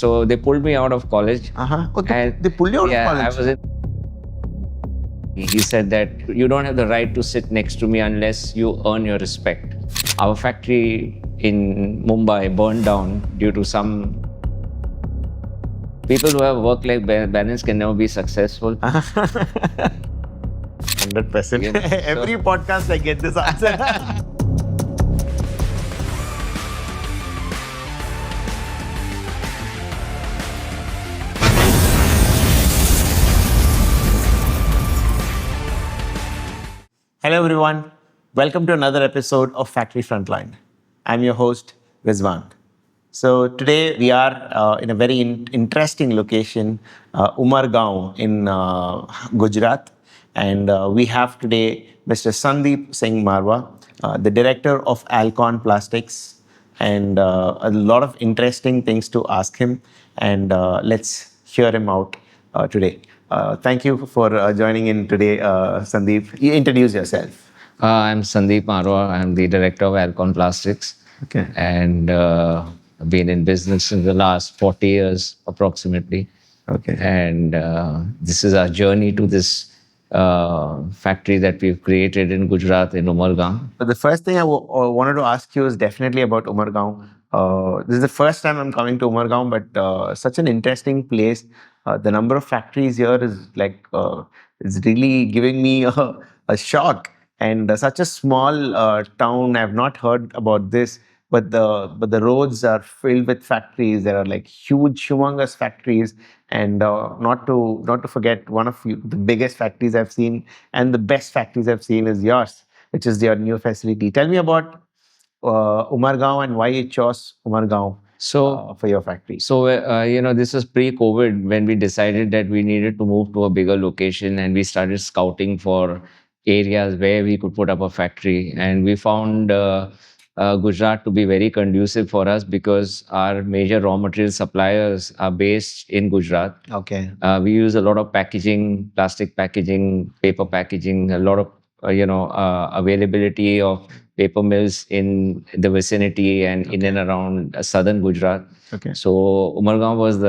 So they pulled me out of college. Okay. They pulled you out of college? I was in. He said that you don't have the right to sit next to me unless you earn your respect. Our factory in Mumbai burned down due to some people who have work-life balance can never be successful. 100%. You know, Every podcast I get this answer. Hello everyone. Welcome to another episode of Factory Frontline. I'm your host, Rizwan. So today we are in a very interesting location, Umargaon in Gujarat. And we have today Mr. Sandeep Marwaha, the director of Alkon Plastics, and a lot of interesting things to ask him. And let's hear him out today. Thank you for joining in today, Sandeep. You introduce yourself. I'm Sandeep Marwaha. I'm the director of Alkon Plastics. Okay. And I've been in business in the last 40 years approximately. Okay. And this is our journey to this factory that we've created in Gujarat, in Umargaon. So the first thing I wanted to ask you is definitely about Umargaon. This is the first time I'm coming to Umargaon, but such an interesting place. The number of factories here is it's really giving me a shock. And such a small town, I've not heard about this. But the roads are filled with factories. There are like huge, humongous factories, and not to forget, one of the biggest factories I've seen and the best factories I've seen is yours, which is your new facility. Tell me about Umargaon and why you chose Umargaon for your factory. So, this was pre-COVID when we decided that we needed to move to a bigger location, and we started scouting for areas where we could put up a factory. And we found Gujarat to be very conducive for us because our major raw material suppliers are based in Gujarat. Okay. We use a lot of packaging, plastic packaging, paper packaging, a lot of availability of paper mills in the vicinity and in and around southern Gujarat. Okay. So Umargaon was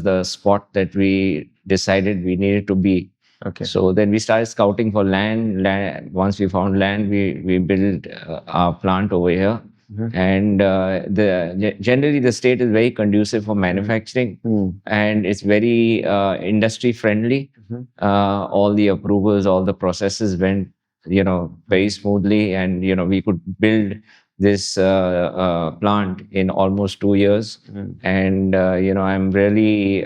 the spot that we decided we needed to be. Okay. So then we started scouting for land. Once we found land, we built our plant over here. Mm-hmm. And generally the state is very conducive for manufacturing, and it's very industry friendly. Mm-hmm. All the approvals, all the processes went very smoothly, and we could build this plant in almost 2 years. Mm-hmm. And I'm really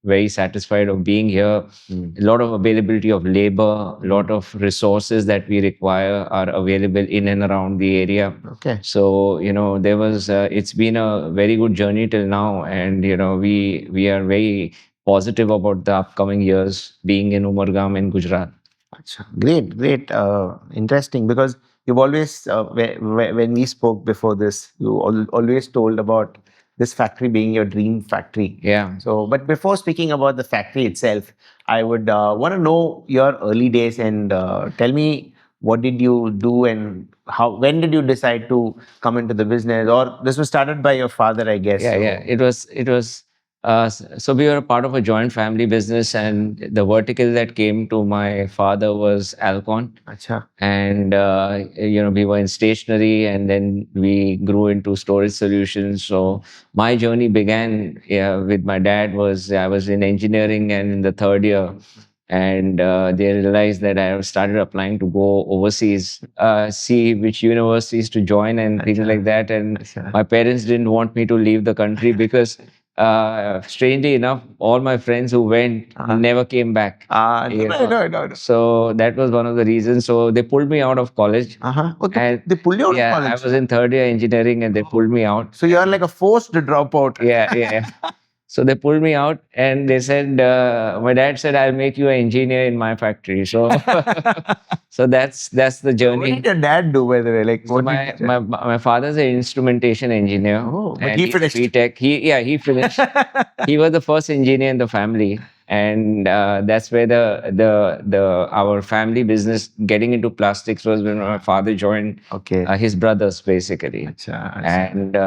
very satisfied of being here. A lot of availability of labor, a lot of resources that we require are available in and around the area. Okay. So there was it's been a very good journey till now, and we are very positive about the upcoming years being in Umargaon in Gujarat. Great. Interesting, because you've always, when we spoke before this, you always told about this factory being your dream factory. Yeah. So, but before speaking about the factory itself, I would want to know your early days and tell me, what did you do and when did you decide to come into the business? Or this was started by your father, I guess. Yeah. It was. So we were a part of a joint family business, and the vertical that came to my father was Alcon. Acha. And we were in stationery, and then we grew into storage solutions. So my journey began with my dad. I was in engineering and in the third year, and they realized that I started applying to go overseas, see which universities to join and things like that. And my parents didn't want me to leave the country because strangely enough, all my friends who went never came back. No. So that was one of the reasons. So they pulled me out of college. Okay. And They pulled you out of college? I was in third year engineering, and they pulled me out. So you're like a forced dropout. Yeah. So they pulled me out, and they said, my dad said, I'll make you an engineer in my factory. So so that's the journey. What did your dad do, by the way? Like, So my father's an instrumentation engineer. Oh, but and he finished. He finished. He was the first engineer in the family. And that's where the our family business getting into plastics was when my father joined Okay. his brothers basically. Acha, acha. And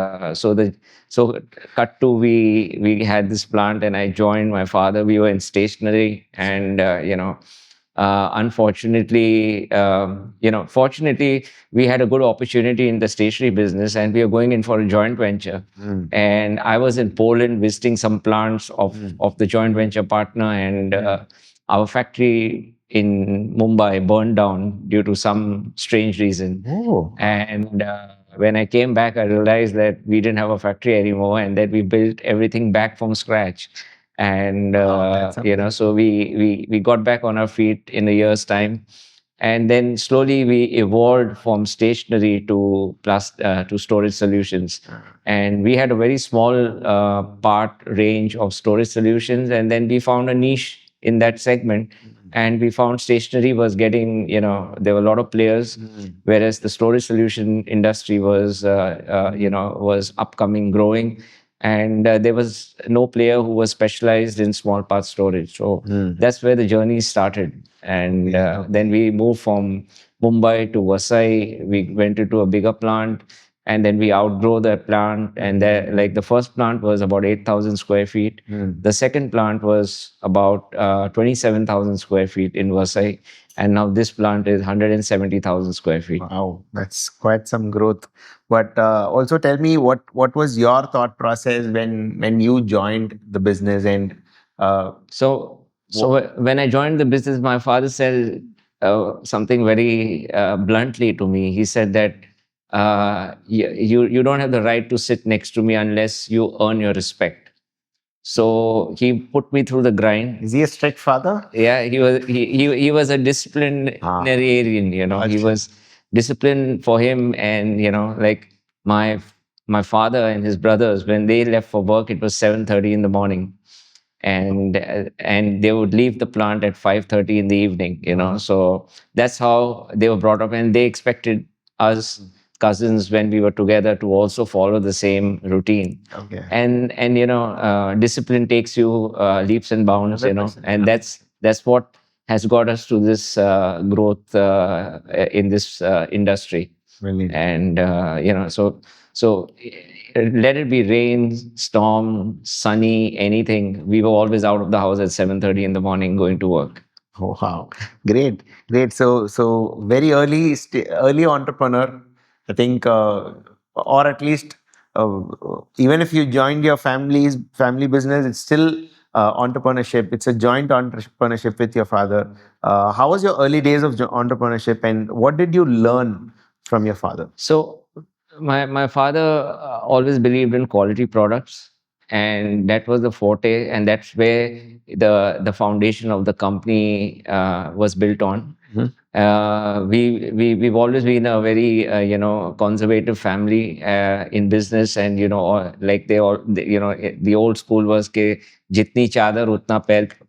so cut to we had this plant and I joined my father. We were in stationery, and unfortunately, fortunately, we had a good opportunity in the stationery business, and we were going in for a joint venture. And I was in Poland visiting some plants of the joint venture partner, and our factory in Mumbai burned down due to some strange reason. Oh. And when I came back, I realized that we didn't have a factory anymore, and that we built everything back from scratch. And Wow, that's so we got back on our feet in a year's time, and then slowly we evolved from stationery to storage solutions. And we had a very small part range of storage solutions, and then we found a niche in that segment. And we found stationery was getting, there were a lot of players, whereas the storage solution industry was upcoming, growing, and there was no player who was specialized in small part storage. So that's where the journey started. And then we moved from Mumbai to Vasai. We went into a bigger plant, and then we outgrow that plant. And like the first plant was about 8,000 square feet. The second plant was about 27,000 square feet in Vasai. And now this plant is 170,000 square feet. Wow, that's quite some growth. But also tell me what was your thought process when you joined the business, and So when I joined the business, my father said something very bluntly to me. He said that you don't have the right to sit next to me unless you earn your respect. So he put me through the grind. is he a strict father? Yeah, he was a disciplinarian. He Acha. was disciplined for him, and like my my father and his brothers, when they left for work, it was 7:30 in the morning, and they would leave the plant at 5:30 in the evening. So that's how they were brought up, and they expected us cousins, when we were together, to also follow the same routine. Okay. And discipline takes you leaps and bounds, 100%, and that's what has got us to this growth in this industry. Brilliant. And so let it be rain, storm, sunny, anything, we were always out of the house at 7:30 in the morning going to work. Oh, wow, great, great. So very early entrepreneur, I think, or at least even if you joined your family business, it's still entrepreneurship. It's a joint entrepreneurship with your father. How was your early days of entrepreneurship, and what did you learn from your father? So my father always believed in quality products, and that was the forte, and that's where the foundation of the company was built on. We've always been a very conservative family in business, and like the old school was ke jitni chadar utna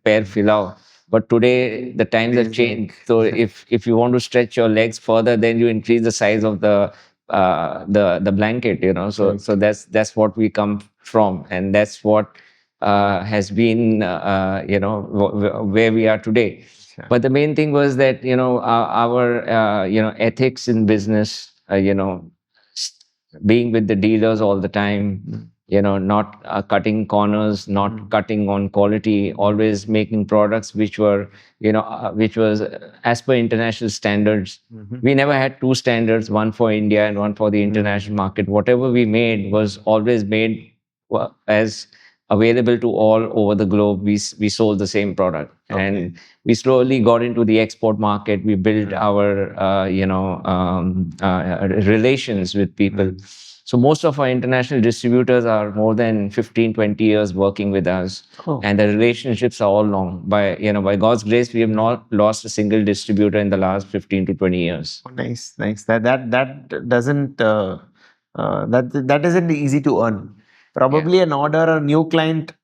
pair philao. But today the times have changed. So if you want to stretch your legs further, then you increase the size of the blanket. So that's what we come from, and that's what has been where we are today. Sure. But the main thing was that our ethics in business, being with the dealers all the time, not cutting corners, not cutting on quality, always making products which was as per international standards. We never had two standards, one for India and one for the international market. Whatever we made was always made as available to all over the globe. We sold the same product. Okay. And we slowly got into the export market. We built our relations with people. So most of our international distributors are more than 15, 20 years working with us. Oh. And the relationships are all long. By God's grace, we have not lost a single distributor in the last 15 to 20 years. Oh, nice, nice. That doesn't that isn't easy to earn. Probably an order, a new client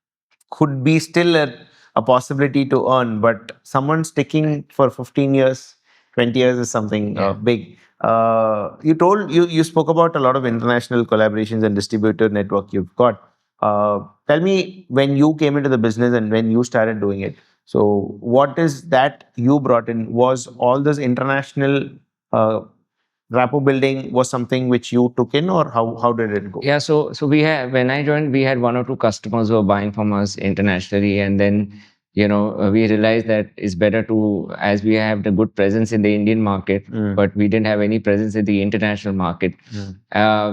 could be still a possibility to earn, but someone sticking for 15 years, 20 years is something big. You spoke about a lot of international collaborations and distributor network you've got. Tell me when you came into the business and when you started doing it. So, what is that you brought in? Was all this international uh, rapport building was something which you took in, or how did it go? Yeah, so we had when I joined, we had one or two customers who were buying from us internationally, and then we realized that it's better to, as we have the good presence in the Indian market, but we didn't have any presence in the international market.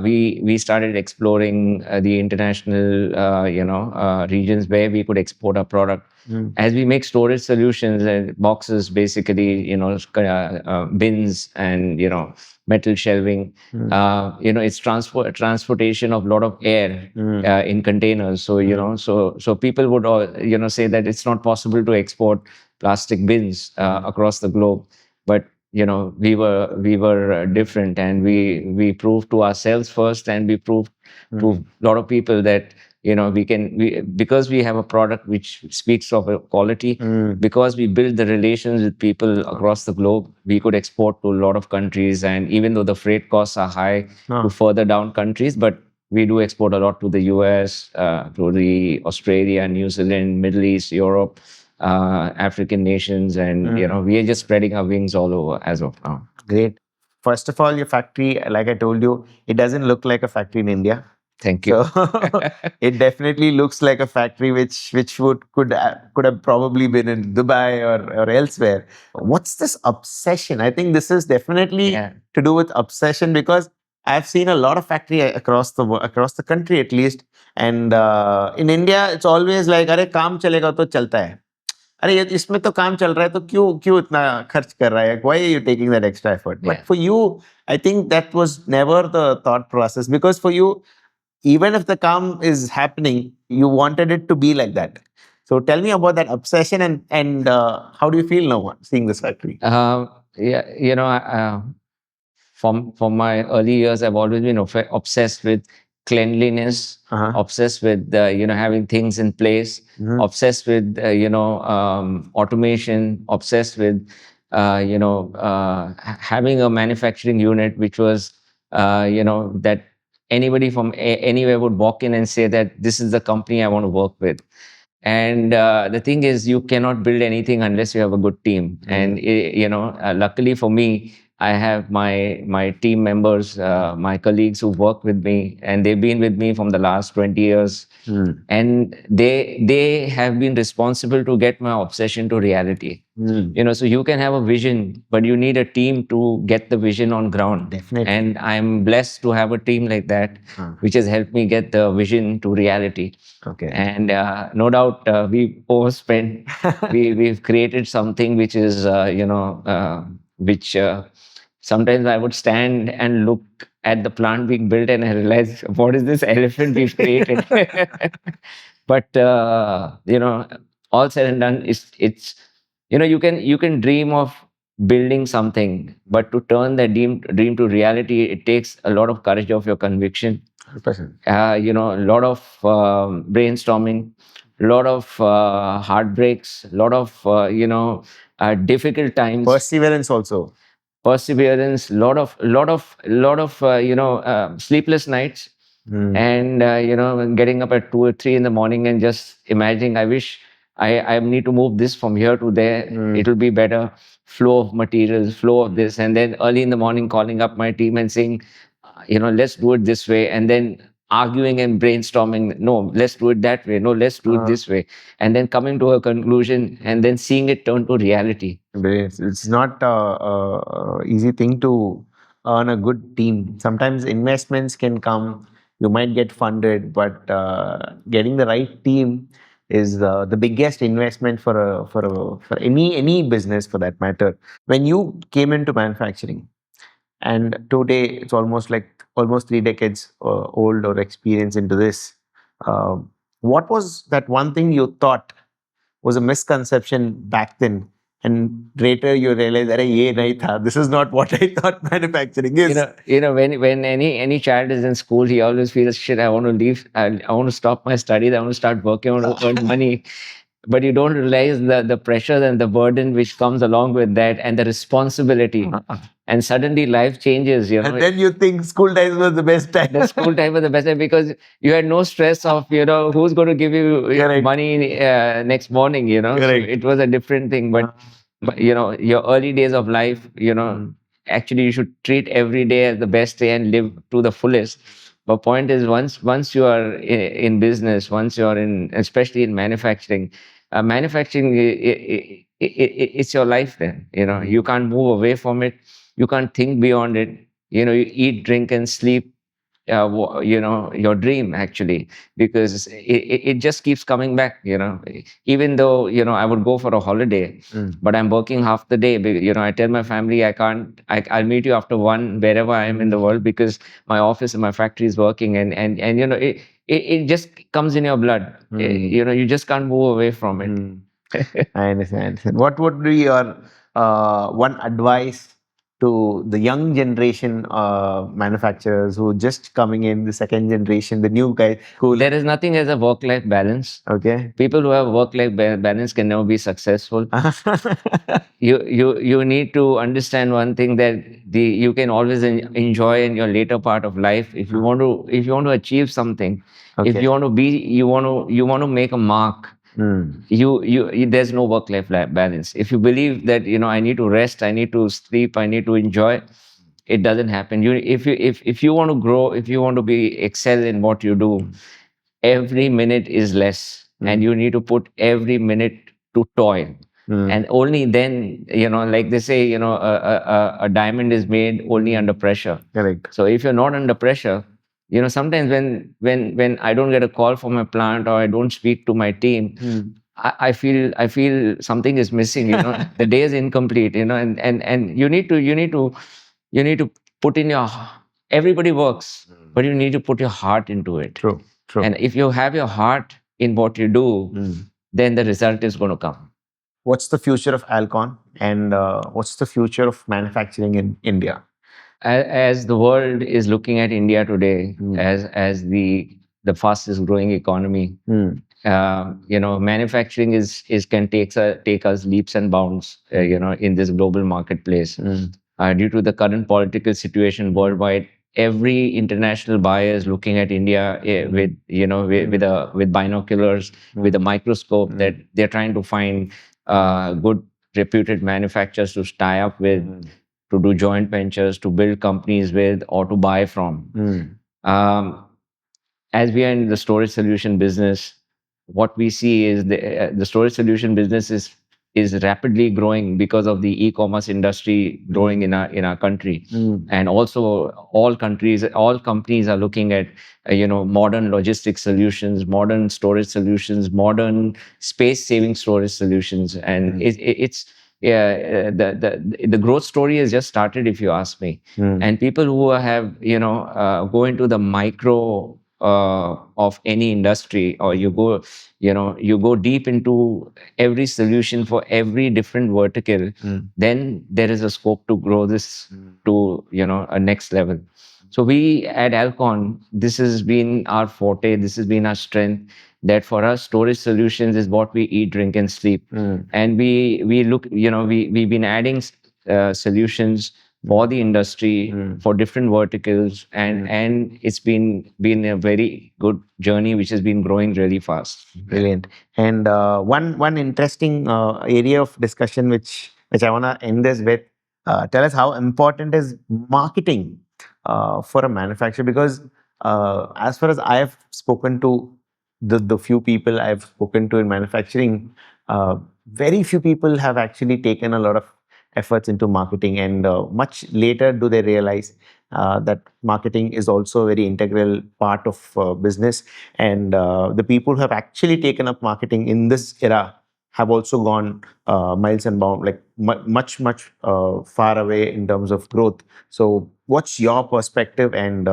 We started exploring the international regions where we could export our product. As we make storage solutions and boxes, basically, bins and metal shelving. It's transportation of a lot of air in containers. So so people would all say that it's not possible to export plastic bins across the globe, but we were different, and we proved to ourselves first, and we proved to a lot of people that because we have a product which speaks of a quality, because we build the relations with people across the globe, we could export to a lot of countries. And even though the freight costs are high to further down countries, but we do export a lot to the US, to the Australia, New Zealand, Middle East, Europe, African nations, and we are just spreading our wings all over as of now. Great. First of all, your factory, like I told you, it doesn't look like a factory in India. Thank you. So it definitely looks like a factory which could have probably been in Dubai or elsewhere. What's this obsession? I think this is definitely Yeah. to do with obsession, because I've seen a lot of factory across the country at least, and in India it's always like, अरे काम चलेगा तो चलता है. अरे इसमें तो काम चल रहा है तो क्यों क्यों इतना खर्च कर रहा है? Why are you taking that extra effort? Yeah. But for you, I think that was never the thought process, because for you, even if the calm is happening, you wanted it to be like that. So tell me about that obsession, and how do you feel now seeing this factory? Yeah, from my early years, I've always been obsessed with cleanliness, obsessed with having things in place, obsessed with automation, obsessed with having a manufacturing unit which was that anybody from anywhere would walk in and say that this is the company I want to work with. And the thing is, you cannot build anything unless you have a good team. And luckily for me, I have my team members, my colleagues who work with me, and they've been with me from the last 20 years. And they have been responsible to get my obsession to reality. So you can have a vision, but you need a team to get the vision on ground. Definitely. And I'm blessed to have a team like that, which has helped me get the vision to reality. Okay. And no doubt we overspent. We've created something which is which sometimes I would stand and look at the plant being built and I realize, what is this elephant we've created? But all said and done, it's you can dream of building something, but to turn that dream to reality, it takes a lot of courage of your conviction. 100%. A lot of brainstorming, a lot of heartbreaks, a lot of difficult times, Perseverance also. perseverance, lot of sleepless nights, and getting up at 2 or 3 in the morning and just imagining, I wish I need to move this from here to there. It'll be better flow of materials, flow of this, and then early in the morning calling up my team and saying, let's do it this way, and then arguing and brainstorming. No, let's do it that way. No, let's do it this way, and then coming to a conclusion, and then seeing it turn to reality. It's not a easy thing to earn a good team. Sometimes investments can come, you might get funded, but getting the right team is the biggest investment for any business for that matter. When you came into manufacturing, and today it's almost 3 decades old or experience into this, what was that one thing you thought was a misconception back then, and later you realize, "Arey, ye nahi tha. This is not what I thought manufacturing is." When any child is in school, he always feels, shit, I want to leave. I want to stop my studies. I want to start working. I want to earn money. But you don't realize the pressure and the burden which comes along with that, and the responsibility. and suddenly life changes, And then you think school days was the best time. The school time was the best time because you had no stress of, who's going to give you Correct. money next morning, So Correct. it was a different thing. But your early days of life, actually you should treat every day as the best day and live to the fullest. But point is, once you are in business, once you are in, especially in manufacturing, manufacturing, it's your life then. You can't move away from it. You can't think beyond it. You eat, drink, and sleep, your dream actually, because it just keeps coming back. Even though I would go for a holiday, but I'm working half the day. I tell my family I can't. I'll meet you after one, wherever I am in the world, because my office and my factory is working, and it just comes in your blood. You just can't move away from it. I understand. I understand. What would be your one advice to the young generation manufacturers who are just coming in, the second generation, the new guys? Cool. There is nothing as a work-life balance. Okay. People who have work-life balance can never be successful. You need to understand one thing, that you can always enjoy in your later part of life. If you want to achieve something, if Okay. you want to be, you want to make a mark. There's no work-life balance. If you believe that I need to rest, I need to sleep, I need to enjoy, it doesn't happen. If you want to grow, if you want to be excel in what you do, every minute is less, and you need to put every minute to toil. And only then, like they say, a diamond is made only under pressure. Correct. So if you're not under pressure, sometimes when I don't get a call from my plant, or I don't speak to my team, I feel something is missing. The day is incomplete. And you need to put in your. Everybody works, but you need to put your heart into it. True. True. And if you have your heart in what you do, then the result is going to come. What's the future of Alcon, and what's the future of manufacturing in India? As the world is looking at India today as the fastest growing economy, manufacturing is can take us leaps and bounds, in this global marketplace. Due to the current political situation worldwide, every international buyer is looking at India, with binoculars, with a microscope, that they're trying to find good reputed manufacturers to tie up with, to do joint ventures, to build companies with, or to buy from. As we are in the storage solution business, what we see is the storage solution business is rapidly growing because of the e-commerce industry growing in our country. And also all companies are looking at modern logistics solutions, modern storage solutions, modern space saving storage solutions. And it's the growth story has just started, if you ask me. And people who have go into the micro of any industry, or you go deep into every solution for every different vertical, then there is a scope to grow this to a next level. So we at Alcon, this has been our forte, this has been our strength, that for us storage solutions is what we eat, drink, and sleep. And we look, we've been adding solutions for the industry, for different verticals, and it's been a very good journey, which has been growing really fast. Brilliant. And one interesting area of discussion which I want to end this with. Tell us how important is marketing for a manufacturer, because as far as I have spoken to the few people I've spoken to in manufacturing, very few people have actually taken a lot of efforts into marketing, and much later do they realize that marketing is also a very integral part of business. And the people who have actually taken up marketing in this era have also gone miles and bounds, like much far away in terms of growth. So what's your perspective? And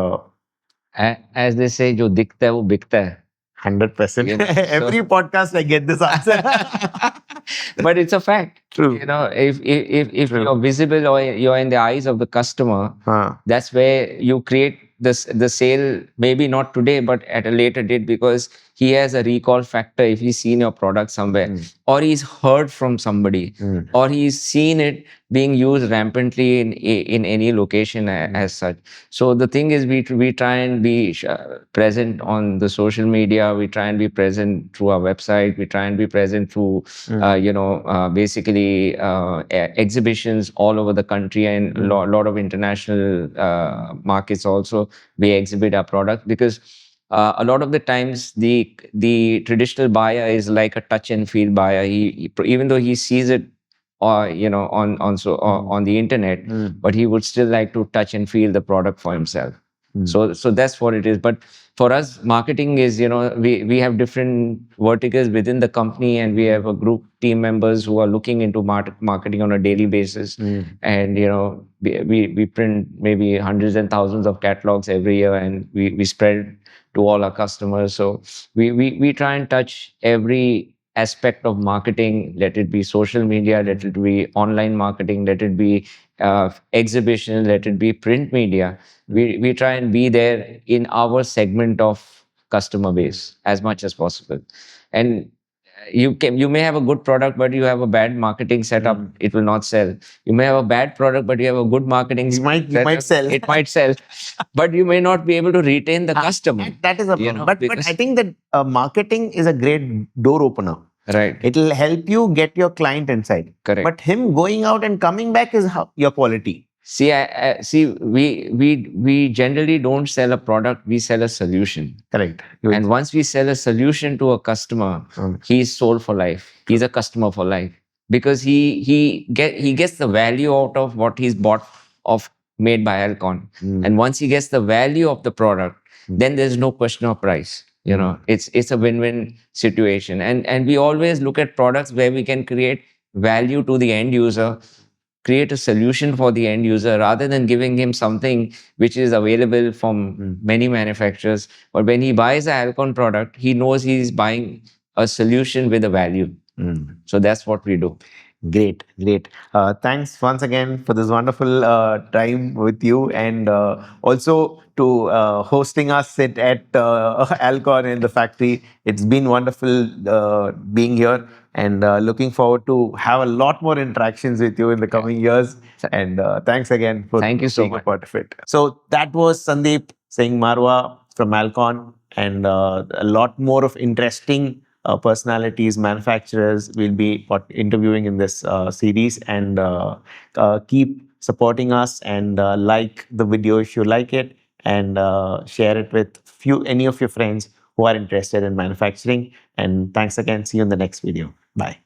As they say, jo dikhta hai wo bikta hai. 100%. Every podcast I get this answer. But it's a fact. True. If True. you're visible, or you're in the eyes of the customer, that's where you create the sale. Maybe not today, but at a later date, because he has a recall factor if he's seen your product somewhere, or he's heard from somebody, or he's seen it being used rampantly in any location as such. So the thing is, we try and be present on the social media. We try and be present through our website. We try and be present through basically exhibitions all over the country, and a lot of international markets also. We exhibit our product because a lot of the times the traditional buyer is like a touch and feel buyer. Even though he sees it or on the internet, but he would still like to touch and feel the product for himself. So that's what it is. But for us, marketing is, we have different verticals within the company, and we have a group team members who are looking into marketing on a daily basis. And we print maybe hundreds and thousands of catalogs every year, and we spread to all our customers. So we try and touch every aspect of marketing, let it be social media, let it be online marketing, let it be exhibition, let it be print media. We try and be there in our segment of customer base as much as possible. And you may have a good product, but you have a bad marketing setup, it will not sell. You may have a bad product, but you have a good marketing You might sell. it might sell, but you may not be able to retain the customer. That is a problem. But I think that marketing is a great door opener. Right. It'll help you get your client inside. Correct. But him going out and coming back is your quality. See, we generally don't sell a product, we sell a solution. Correct. And once we sell a solution to a customer, he's sold for life. He's a customer for life, because he gets the value out of what he's bought of made by Alcon. And once he gets the value of the product, then there's no question of price. It's a win-win situation. And we always look at products where we can create value to the end user, create a solution for the end user, rather than giving him something which is available from many manufacturers. But when he buys an Alcon product, he knows he's buying a solution with a value. So that's what we do. Great. Thanks once again for this wonderful time with you, and also to hosting us at Alcon in the factory. It's been wonderful being here, and looking forward to have a lot more interactions with you in the coming years. And thanks again for Thank you so being a much. part of it. So that was Sandeep Singh Marwa from Alcon, and a lot more of interesting personalities, manufacturers will be interviewing in this series. And keep supporting us, and like the video if you like it, and share it with any of your friends who are interested in manufacturing. And thanks again. See you in the next video. Bye.